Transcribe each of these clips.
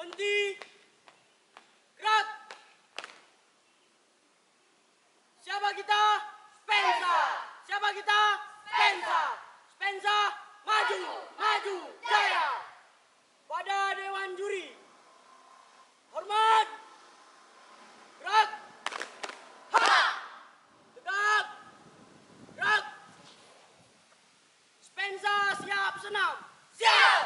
berhenti. Gerak. Siapa kita? Spensa. Siapa kita? Spensa. Spensa, maju, maju, jaya. Pada Dewan Juri, hormat. Gerak. Ha. Tegak. Gerak. Spensa siap senam. Siap.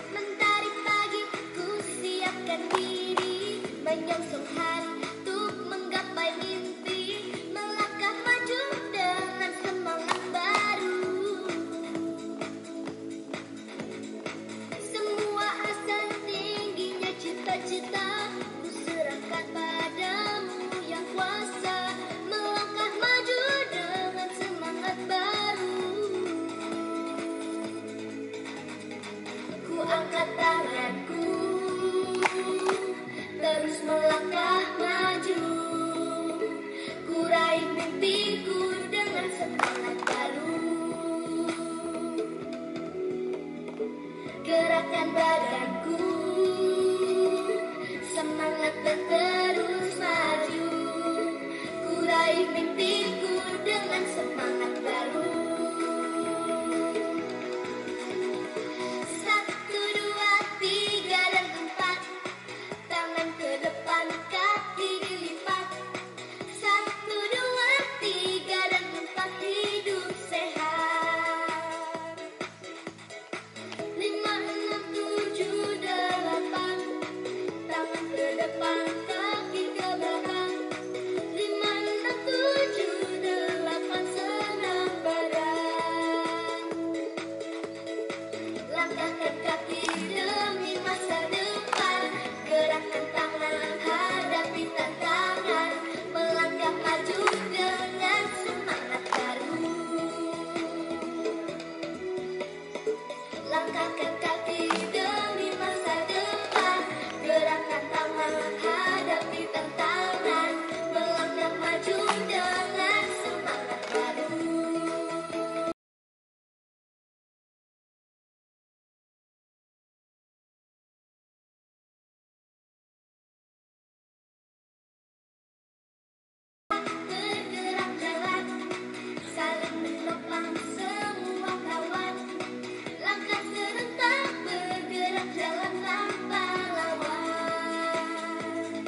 Mentari pagi ku siapkan diri, menyongsong hari untuk menggapai mimpi, melangkah maju dengan semangat baru. Semua asa tingginya cita-cita ku serahkan padamu yang kuasa, melangkah maju dengan semangat baru. Ku angkat tanganku, terus melangkah maju. Ku raih mimpiku dengan semangat baru. Gerakan badanku, semangat dan terus maju. Ku raih mimpiku dengan semangat baru. Satu, dua, tiga, dan empat. Tangan ke depan, kaki dilipat. Satu, dua, tiga, dan empat. Hidup sehat. Lima, enam, tujuh, delapan. Tangan ke depan, kaki ke belakang. Lima, enam, tujuh, delapan. Senam badan. Langkahkan kaki demi masa depan. Gerakkan tangan, hadapi tantangan. Melangkah maju dengan semangat baru. Langkahkan kaki demi masa depan. Gerakkan tangan, hadapi tantangan. Melangkah maju dengan semangat baru. Bergerak jalan, saling menopang semua kawan. Langkah serentak, bergerak jalan tanpa lawan.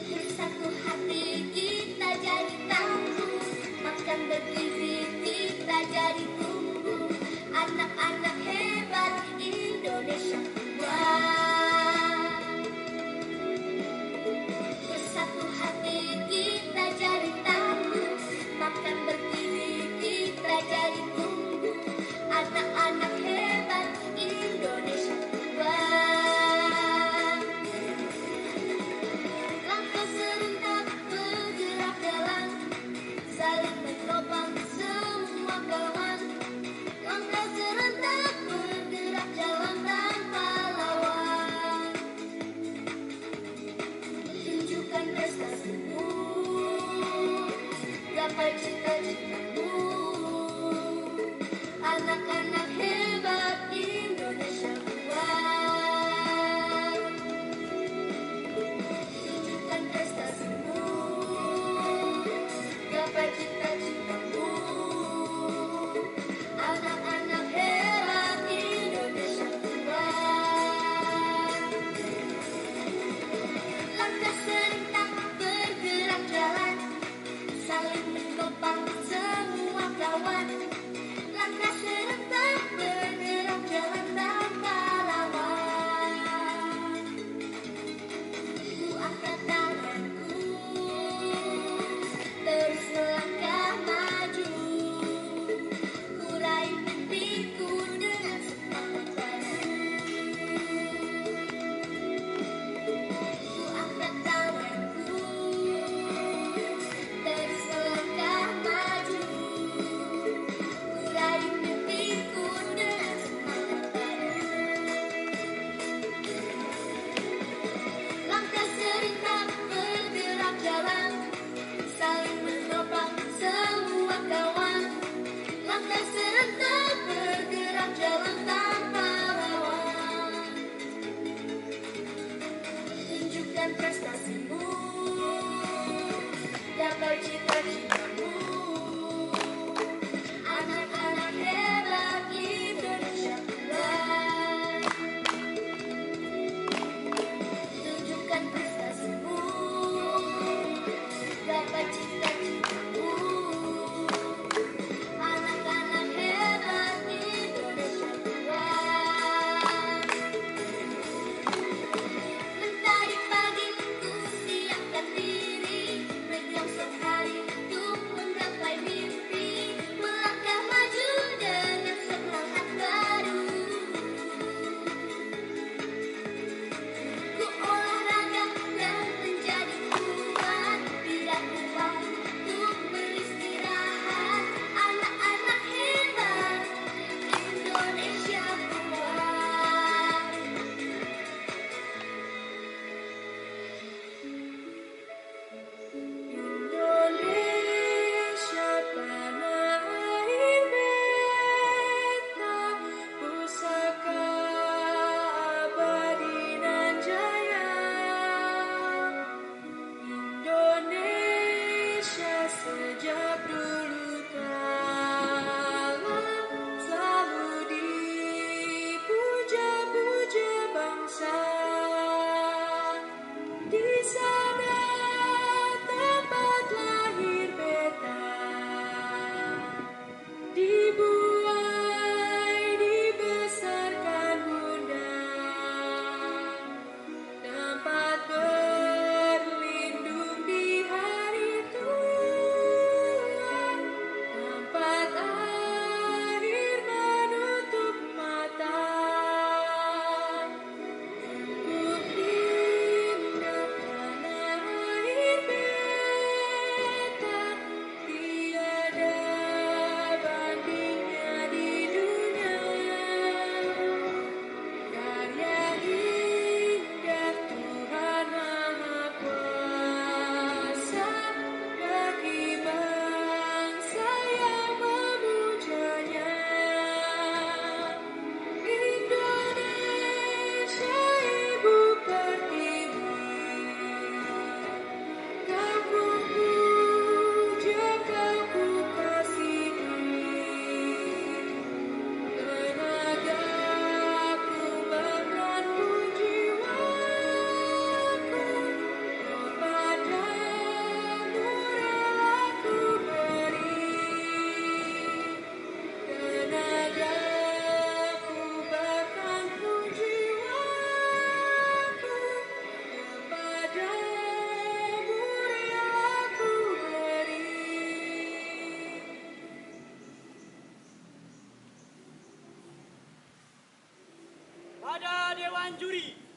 Bersatu hati kita jadi tangguh, makan bergizi kita jadi tumbuh. Anak-anak hebat Indonesia kuat. Bersatu hati kita jadi tangguh, makan bergizi kita jadi tumbuh. Anak-anak hebat Indonesia kuat. Langkah serentak bergerak jalan, saling menopang semua kawan. Langkah serentak bergerak jalan tanpa lawan. Tunjukkan prestasimu, gapai cita-citamu. Anak-anak hebat Indonesia kuat. Tunjukkan prestasimu, gapai cita-citamu. Anak-anak hebat Indonesia kuat. Langkah serentak bergerak jalan, saling menopang semua kawan. Langkah serentak bergerak jalan tanpa lawan. Ku angkat tanganku, terus melangkah maju. Ku raih mimpiku dengan semangat baru. Ku angkat tanganku, terus melangkah maju. lapangan juri.